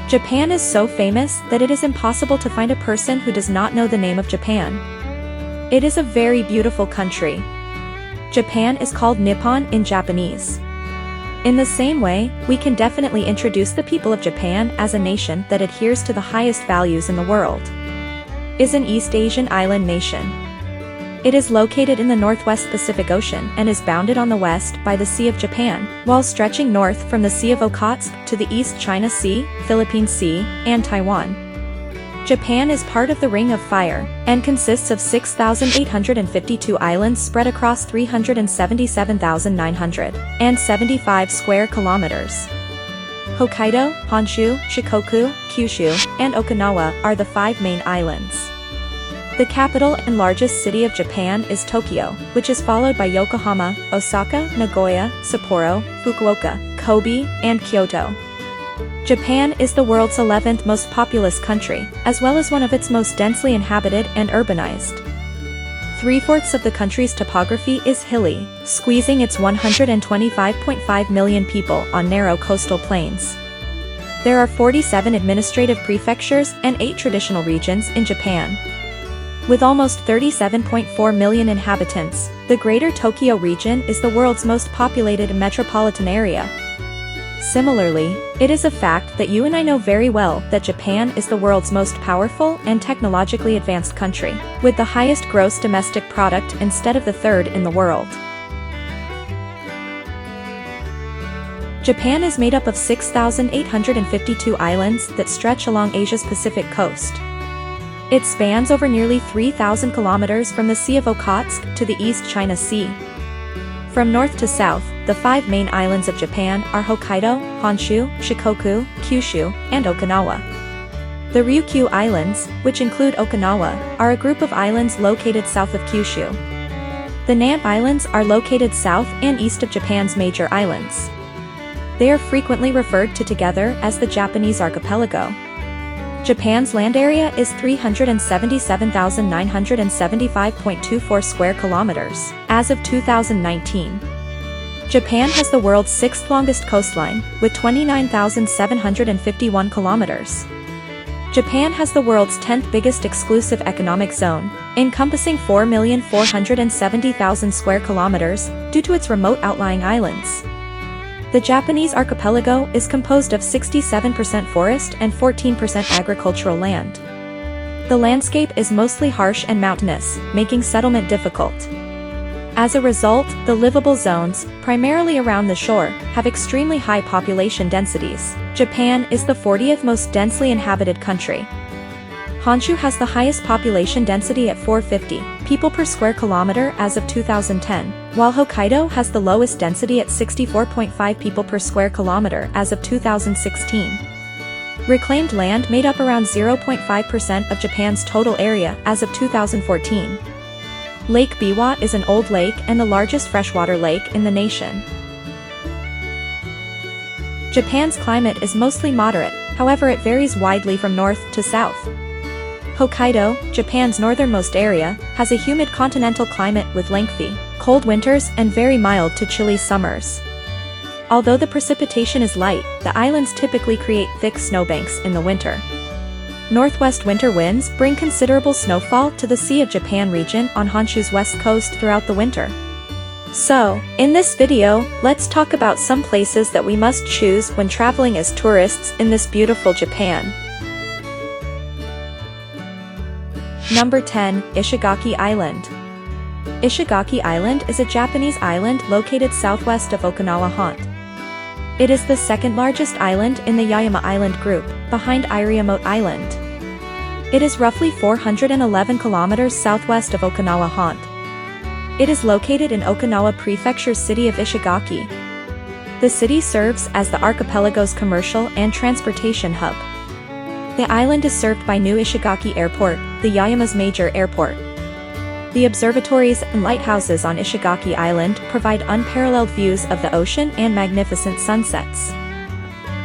Japan is so famous that it is impossible to find a person who does not know the name of Japan. It is a very beautiful country. Japan is called Nippon in Japanese. In the same way, we can definitely introduce the people of Japan as a nation that adheres to the highest values in the world. Is an East Asian island nation. It is located in the Northwest Pacific Ocean and is bounded on the west by the Sea of Japan, while stretching north from the Sea of Okhotsk to the East China Sea, Philippine Sea, and Taiwan. Japan is part of the Ring of Fire, and consists of 6,852 islands spread across 377,975 square kilometers. Hokkaido, Honshu, Shikoku, Kyushu, and Okinawa are the 5 main islands. The capital and largest city of Japan is Tokyo, which is followed by Yokohama, Osaka, Nagoya, Sapporo, Fukuoka, Kobe, and Kyoto. Japan is the world's 11th most populous country, as well as one of its most densely inhabited and urbanized. 3/4 of the country's topography is hilly, squeezing its 125.5 million people on narrow coastal plains. There are 47 administrative prefectures and 8 traditional regions in Japan. With almost 37.4 million inhabitants, the Greater Tokyo region is the world's most populated metropolitan area. Similarly, it is a fact that you and I know very well that Japan is the world's most powerful and technologically advanced country, with the highest gross domestic product instead of the 3rd in the world. Japan is made up of 6,852 islands that stretch along Asia's Pacific coast. It spans over nearly 3,000 kilometers from the Sea of Okhotsk to the East China Sea. From north to south, the 5 main islands of Japan are Hokkaido, Honshu, Shikoku, Kyushu, and Okinawa. The Ryukyu Islands, which include Okinawa, are a group of islands located south of Kyushu. The Namp Islands are located south and east of Japan's major islands. They are frequently referred to together as the Japanese archipelago. Japan's land area is 377,975.24 square kilometers, as of 2019. Japan has the world's 6th longest coastline, with 29,751 kilometers. Japan has the world's 10th biggest exclusive economic zone, encompassing 4,470,000 square kilometers, due to its remote outlying islands. The Japanese archipelago is composed of 67% forest and 14% agricultural land. The landscape is mostly harsh and mountainous, making settlement difficult. As a result, the livable zones, primarily around the shore, have extremely high population densities. Japan is the 40th most densely inhabited country. Honshu has the highest population density at 450 people per square kilometer as of 2010, while Hokkaido has the lowest density at 64.5 people per square kilometer as of 2016. Reclaimed land made up around 0.5% of Japan's total area as of 2014. Lake Biwa is an old lake and the largest freshwater lake in the nation. Japan's climate is mostly moderate, however it varies widely from north to south. Hokkaido, Japan's northernmost area, has a humid continental climate with lengthy, cold winters and very mild to chilly summers. Although the precipitation is light, the islands typically create thick snowbanks in the winter. Northwest winter winds bring considerable snowfall to the Sea of Japan region on Honshu's west coast throughout the winter. So, in this video, let's talk about some places that we must choose when traveling as tourists in this beautiful Japan. Number 10, Ishigaki Island. Ishigaki Island is a Japanese island located southwest of Okinawa Haunt. It is the 2nd largest island in the Yaeyama Island group, behind Iriomote Island. It is roughly 411 kilometers southwest of Okinawa Haunt. It is located in Okinawa Prefecture's city of Ishigaki. The city serves as the archipelago's commercial and transportation hub. The island is served by New Ishigaki Airport, the Yaeyama's major airport. The observatories and lighthouses on Ishigaki Island provide unparalleled views of the ocean and magnificent sunsets.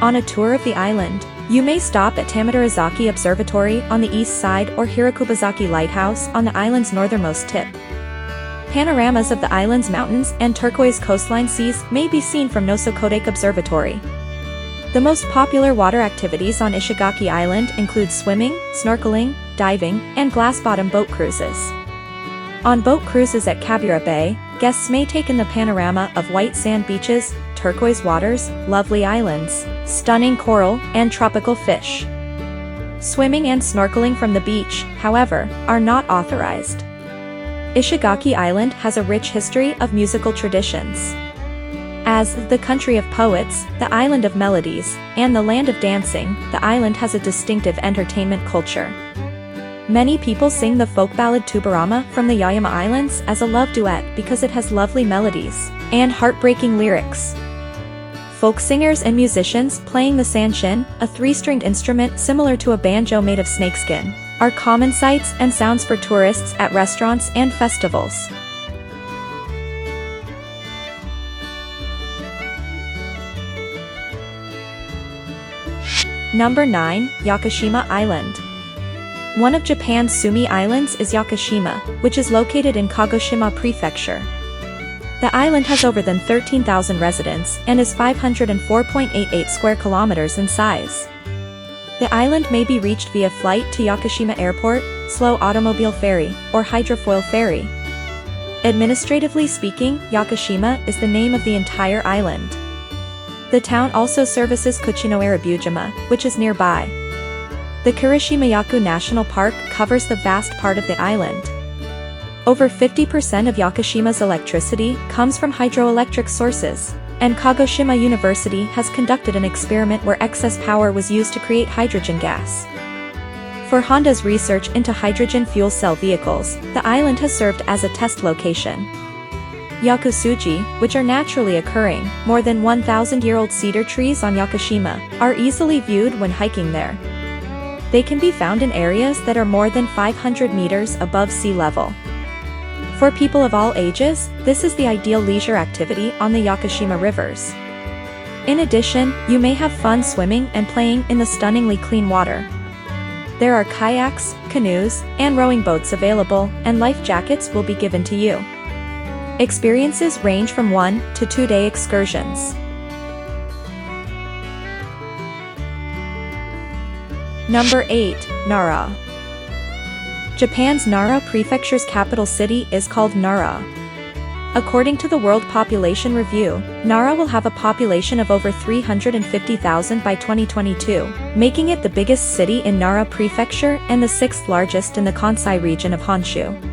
On a tour of the island, you may stop at Tamadarazaki Observatory on the east side or Hirokubazaki Lighthouse on the island's northernmost tip. Panoramas of the island's mountains and turquoise coastline seas may be seen from Nosokodake Observatory. The most popular water activities on Ishigaki Island include swimming, snorkeling, diving, and glass-bottom boat cruises. On boat cruises at Kabura Bay, guests may take in the panorama of white sand beaches, turquoise waters, lovely islands, stunning coral, and tropical fish. Swimming and snorkeling from the beach, however, are not authorized. Ishigaki Island has a rich history of musical traditions. As the country of poets, the island of melodies, and the land of dancing, the island has a distinctive entertainment culture. Many people sing the folk ballad Tubarama from the Yakushima Islands as a love duet because it has lovely melodies and heartbreaking lyrics. Folk singers and musicians playing the sanshin, a three-stringed instrument similar to a banjo made of snakeskin, are common sights and sounds for tourists at restaurants and festivals. Number 9. Yakushima Island. One of Japan's Sumi Islands is Yakushima, which is located in Kagoshima Prefecture. The island has over than 13,000 residents and is 504.88 square kilometers in size. The island may be reached via flight to Yakushima Airport, slow automobile ferry, or hydrofoil ferry. Administratively speaking, Yakushima is the name of the entire island. The town also services Kuchinoara-Bujima, which is nearby. The Kirishima-Yaku National Park covers the vast part of the island. Over 50% of Yakushima's electricity comes from hydroelectric sources, and Kagoshima University has conducted an experiment where excess power was used to create hydrogen gas. For Honda's research into hydrogen fuel cell vehicles, the island has served as a test location. Yakusuji, which are naturally occurring, more than 1,000-year-old cedar trees on Yakushima, are easily viewed when hiking there. They can be found in areas that are more than 500 meters above sea level. For people of all ages, this is the ideal leisure activity on the Yakushima rivers. In addition, you may have fun swimming and playing in the stunningly clean water. There are kayaks, canoes, and rowing boats available, and life jackets will be given to you. Experiences range from 1 to 2-day excursions. Number 8. Nara. Japan's Nara Prefecture's capital city is called Nara. According to the World Population Review, Nara will have a population of over 350,000 by 2022, making it the biggest city in Nara Prefecture and the 6th largest in the Kansai region of Honshu.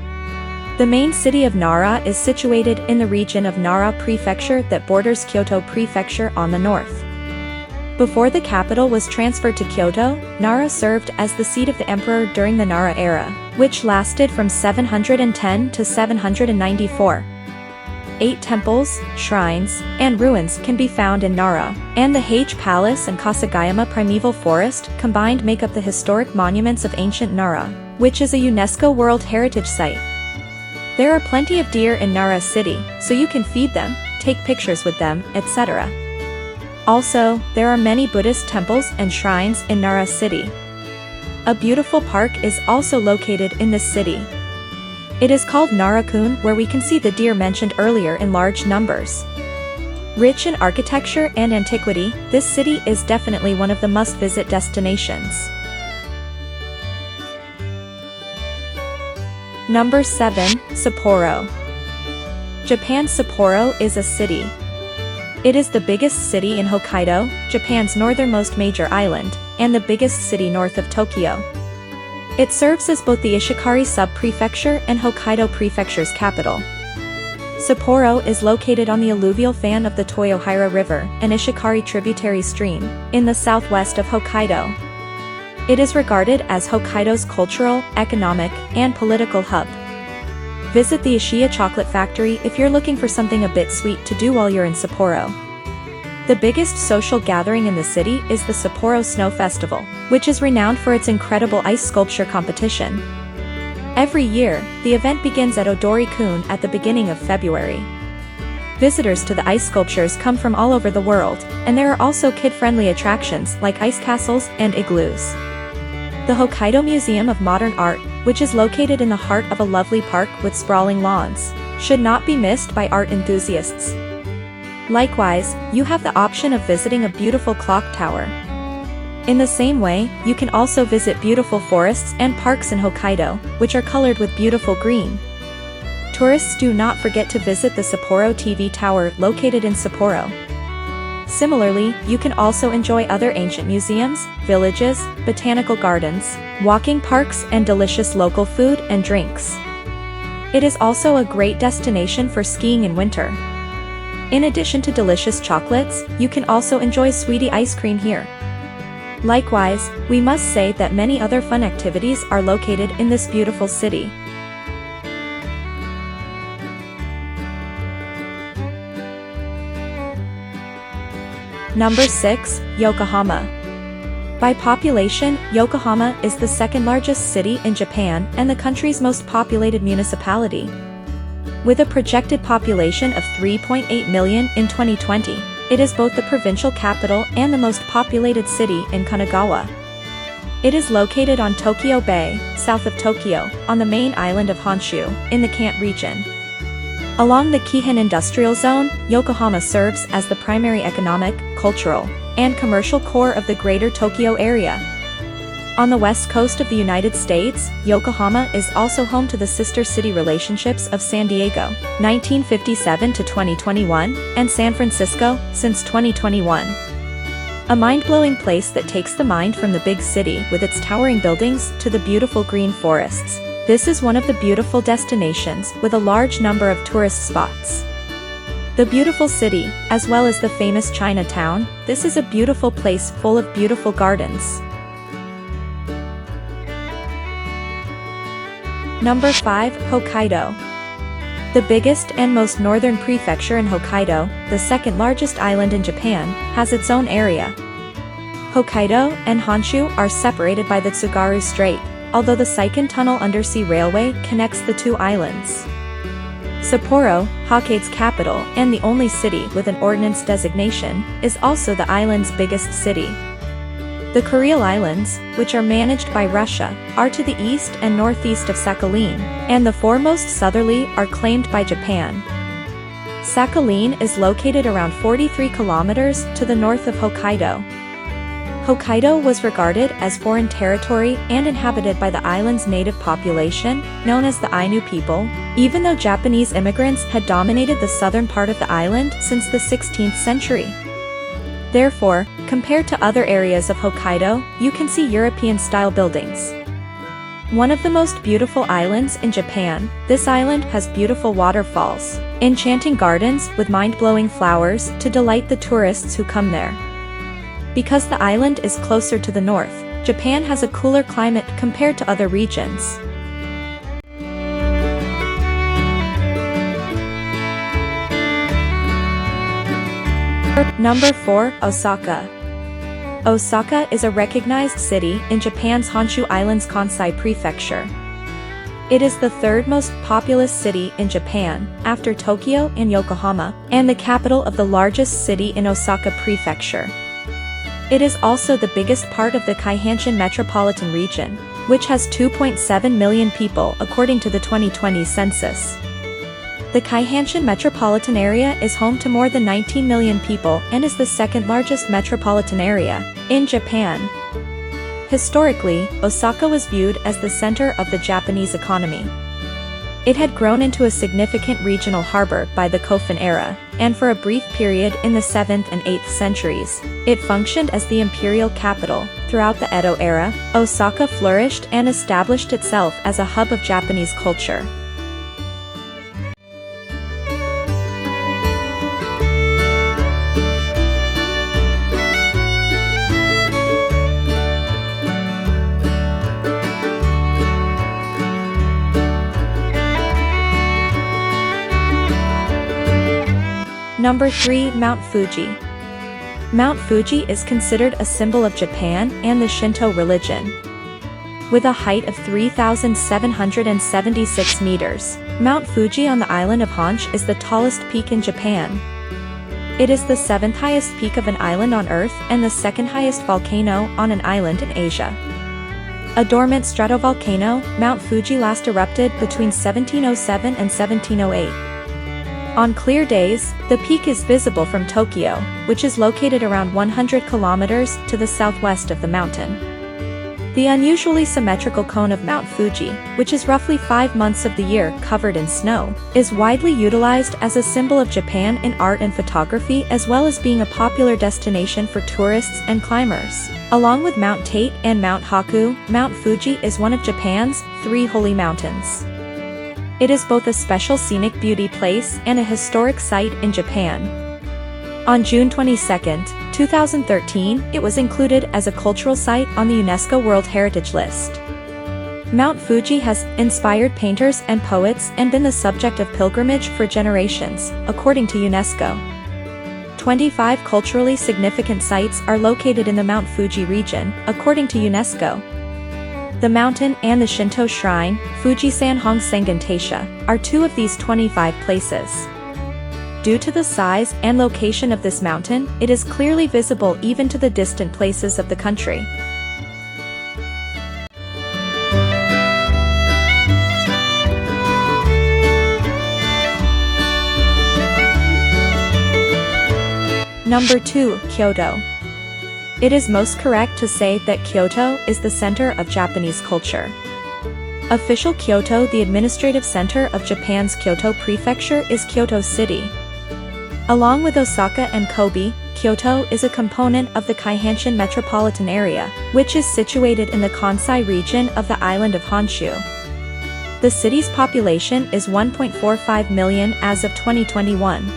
The main city of Nara is situated in the region of Nara Prefecture that borders Kyoto Prefecture on the north. Before the capital was transferred to Kyoto, Nara served as the seat of the emperor during the Nara era, which lasted from 710 to 794. 8 temples, shrines, and ruins can be found in Nara, and the Hage Palace and Kasagayama Primeval Forest combined make up the historic monuments of ancient Nara, which is a UNESCO World Heritage Site. There are plenty of deer in Nara City, so you can feed them, take pictures with them, etc. Also, there are many Buddhist temples and shrines in Nara City. A beautiful park is also located in this city. It is called Nara-kun, where we can see the deer mentioned earlier in large numbers. Rich in architecture and antiquity, this city is definitely one of the must-visit destinations. Number 7. Sapporo. Japan's Sapporo is a city. It is the biggest city in Hokkaido, Japan's northernmost major island, and the biggest city north of Tokyo. It serves as both the Ishikari sub-prefecture and Hokkaido prefecture's capital. Sapporo is located on the alluvial fan of the Toyohira River, an Ishikari tributary stream, in the southwest of Hokkaido. It is regarded as Hokkaido's cultural, economic, and political hub. Visit the Ishiya chocolate factory if you're looking for something a bit sweet to do while you're in Sapporo. The biggest social gathering in the city is the Sapporo Snow Festival, which is renowned for its incredible ice sculpture competition. Every year, the event begins at Odori-kun at the beginning of February. Visitors to the ice sculptures come from all over the world, and there are also kid-friendly attractions like ice castles and igloos. The Hokkaido Museum of Modern Art, which is located in the heart of a lovely park with sprawling lawns, should not be missed by art enthusiasts. Likewise, you have the option of visiting a beautiful clock tower. In the same way, you can also visit beautiful forests and parks in Hokkaido, which are colored with beautiful green. Tourists do not forget to visit the Sapporo TV Tower located in Sapporo. Similarly, you can also enjoy other ancient museums, villages, botanical gardens, walking parks, and delicious local food and drinks. It is also a great destination for skiing in winter. In addition to delicious chocolates, you can also enjoy sweetie ice cream here. Likewise, we must say that many other fun activities are located in this beautiful city. Number 6, Yokohama. By population, Yokohama is the second largest city in Japan and the country's most populated municipality. With a projected population of 3.8 million in 2020, it is both the provincial capital and the most populated city in Kanagawa. It is located on Tokyo Bay, south of Tokyo, on the main island of Honshu, in the Kanto region. Along the Keihan Industrial Zone, Yokohama serves as the primary economic, cultural, and commercial core of the Greater Tokyo area. On the west coast of the United States, Yokohama is also home to the sister city relationships of San Diego, 1957 to 2021, and San Francisco, since 2021. A mind-blowing place that takes the mind from the big city with its towering buildings to the beautiful green forests. This is one of the beautiful destinations with a large number of tourist spots. The beautiful city, as well as the famous Chinatown, this is a beautiful place full of beautiful gardens. Number 5, Hokkaido. The biggest and most northern prefecture in Hokkaido, the second largest island in Japan, has its own area. Hokkaido and Honshu are separated by the Tsugaru Strait, although the Seikan Tunnel undersea railway connects the two islands. Sapporo, Hokkaido's capital and the only city with an ordnance designation, is also the island's biggest city. The Kuril Islands, which are managed by Russia, are to the east and northeast of Sakhalin, and the four most southerly are claimed by Japan. Sakhalin is located around 43 kilometers to the north of Hokkaido. Hokkaido was regarded as foreign territory and inhabited by the island's native population, known as the Ainu people, even though Japanese immigrants had dominated the southern part of the island since the 16th century. Therefore, compared to other areas of Hokkaido, you can see European-style buildings. One of the most beautiful islands in Japan, this island has beautiful waterfalls, enchanting gardens with mind-blowing flowers to delight the tourists who come there. Because the island is closer to the north, Japan has a cooler climate compared to other regions. Number 4, Osaka. Osaka is a recognized city in Japan's Honshu Island's Kansai Prefecture. It is the third most populous city in Japan, after Tokyo and Yokohama, and the capital of the largest city in Osaka Prefecture. It is also the biggest part of the Keihanshin metropolitan region, which has 2.7 million people according to the 2020 census. The Keihanshin metropolitan area is home to more than 19 million people and is the second largest metropolitan area in Japan. Historically, Osaka was viewed as the center of the Japanese economy. It had grown into a significant regional harbor by the Kofun era, and for a brief period in the 7th and 8th centuries, it functioned as the imperial capital. Throughout the Edo era, Osaka flourished and established itself as a hub of Japanese culture. Number 3, Mount Fuji. Mount Fuji is considered a symbol of Japan and the Shinto religion. With a height of 3,776 meters, Mount Fuji on the island of Honshu is the tallest peak in Japan. It is the 7th highest peak of an island on Earth and the 2nd highest volcano on an island in Asia. A dormant stratovolcano, Mount Fuji last erupted between 1707 and 1708. On clear days, the peak is visible from Tokyo, which is located around 100 kilometers to the southwest of the mountain. The unusually symmetrical cone of Mount Fuji, which is roughly 5 months of the year covered in snow, is widely utilized as a symbol of Japan in art and photography, as well as being a popular destination for tourists and climbers. Along with Mount Tate and Mount Haku, Mount Fuji is one of Japan's 3 holy mountains. It is both a special scenic beauty place and a historic site in Japan. On June 22, 2013, it was included as a cultural site on the UNESCO World Heritage List. Mount Fuji has inspired painters and poets and been the subject of pilgrimage for generations, according to UNESCO. 25 culturally significant sites are located in the Mount Fuji region, according to UNESCO. The mountain and the Shinto shrine, Fujisan Hongsengan Taisha, are 2 of these 25 places. Due to the size and location of this mountain, it is clearly visible even to the distant places of the country. Number 2, Kyoto. It is most correct to say that Kyoto is the center of Japanese culture. Official Kyoto, the administrative center of Japan's Kyoto Prefecture, is Kyoto City. Along with Osaka and Kobe, Kyoto is a component of the Keihanshin metropolitan area, which is situated in the Kansai region of the island of Honshu. The city's population is 1.45 million as of 2021.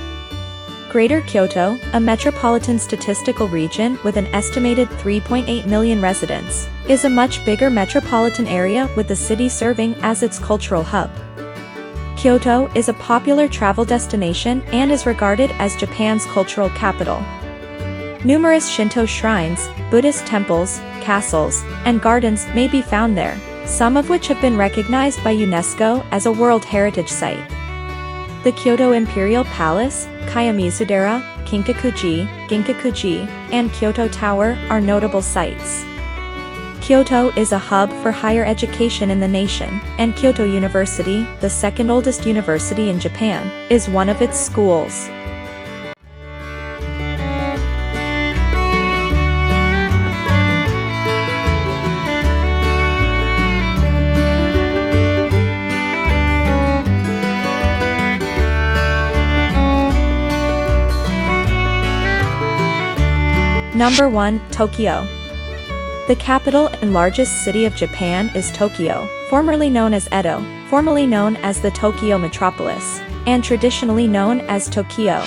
Greater Kyoto, a metropolitan statistical region with an estimated 3.8 million residents, is a much bigger metropolitan area with the city serving as its cultural hub. Kyoto is a popular travel destination and is regarded as Japan's cultural capital. Numerous Shinto shrines, Buddhist temples, castles, and gardens may be found there, some of which have been recognized by UNESCO as a World Heritage Site. The Kyoto Imperial Palace, Kiyomizudera, Kinkakuji, Ginkakuji, and Kyoto Tower are notable sites. Kyoto is a hub for higher education in the nation, and Kyoto University, the second oldest university in Japan, is one of its schools. Number 1, Tokyo. The capital and largest city of Japan is Tokyo, formerly known as Edo, formerly known as the Tokyo Metropolis, and traditionally known as Tokyo.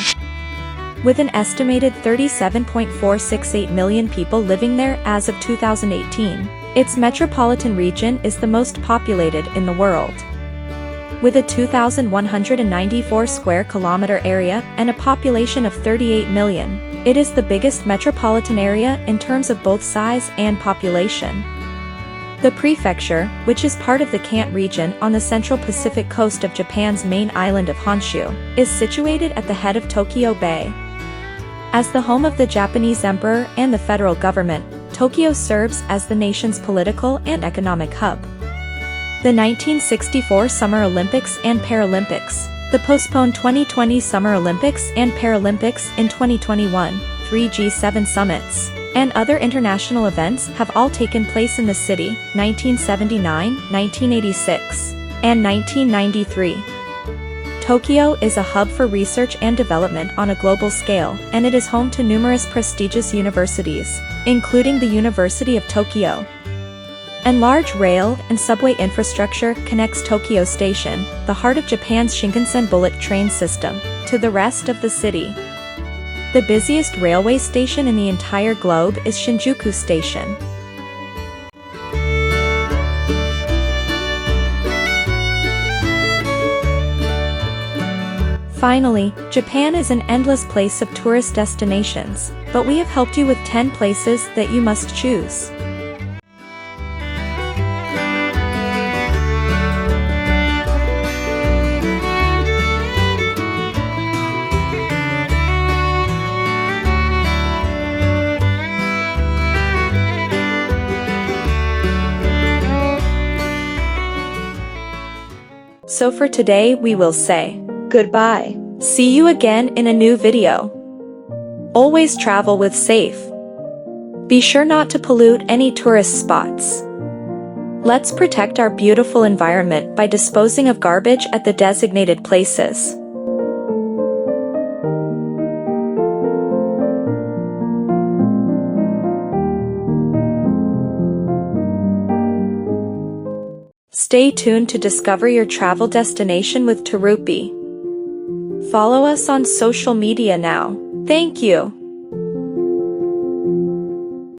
With an estimated 37.468 million people living there as of 2018, its metropolitan region is the most populated in the world. With a 2,194 square kilometer area and a population of 38 million, it is the biggest metropolitan area in terms of both size and population. The prefecture, which is part of the Kanto region on the central Pacific coast of Japan's main island of Honshu, is situated at the head of Tokyo Bay. As the home of the Japanese emperor and the federal government, Tokyo serves as the nation's political and economic hub. The 1964 Summer Olympics and Paralympics, the postponed 2020 Summer Olympics and Paralympics in 2021, 3 G7 summits, and other international events have all taken place in the city, 1979, 1986, and 1993. Tokyo is a hub for research and development on a global scale, and it is home to numerous prestigious universities, including the University of Tokyo. And large rail and subway infrastructure connects Tokyo Station, the heart of Japan's Shinkansen bullet train system, to the rest of the city. The busiest railway station in the entire globe is Shinjuku Station. Finally, Japan is an endless place of tourist destinations, but we have helped you with 10 places that you must choose. So for today we will say goodbye. See you again in a new video. Always travel with safe. Be sure not to pollute any tourist spots. Let's protect our beautiful environment by disposing of garbage at the designated places. Stay tuned to discover your travel destination with Tarupi. Follow us on social media now. Thank you.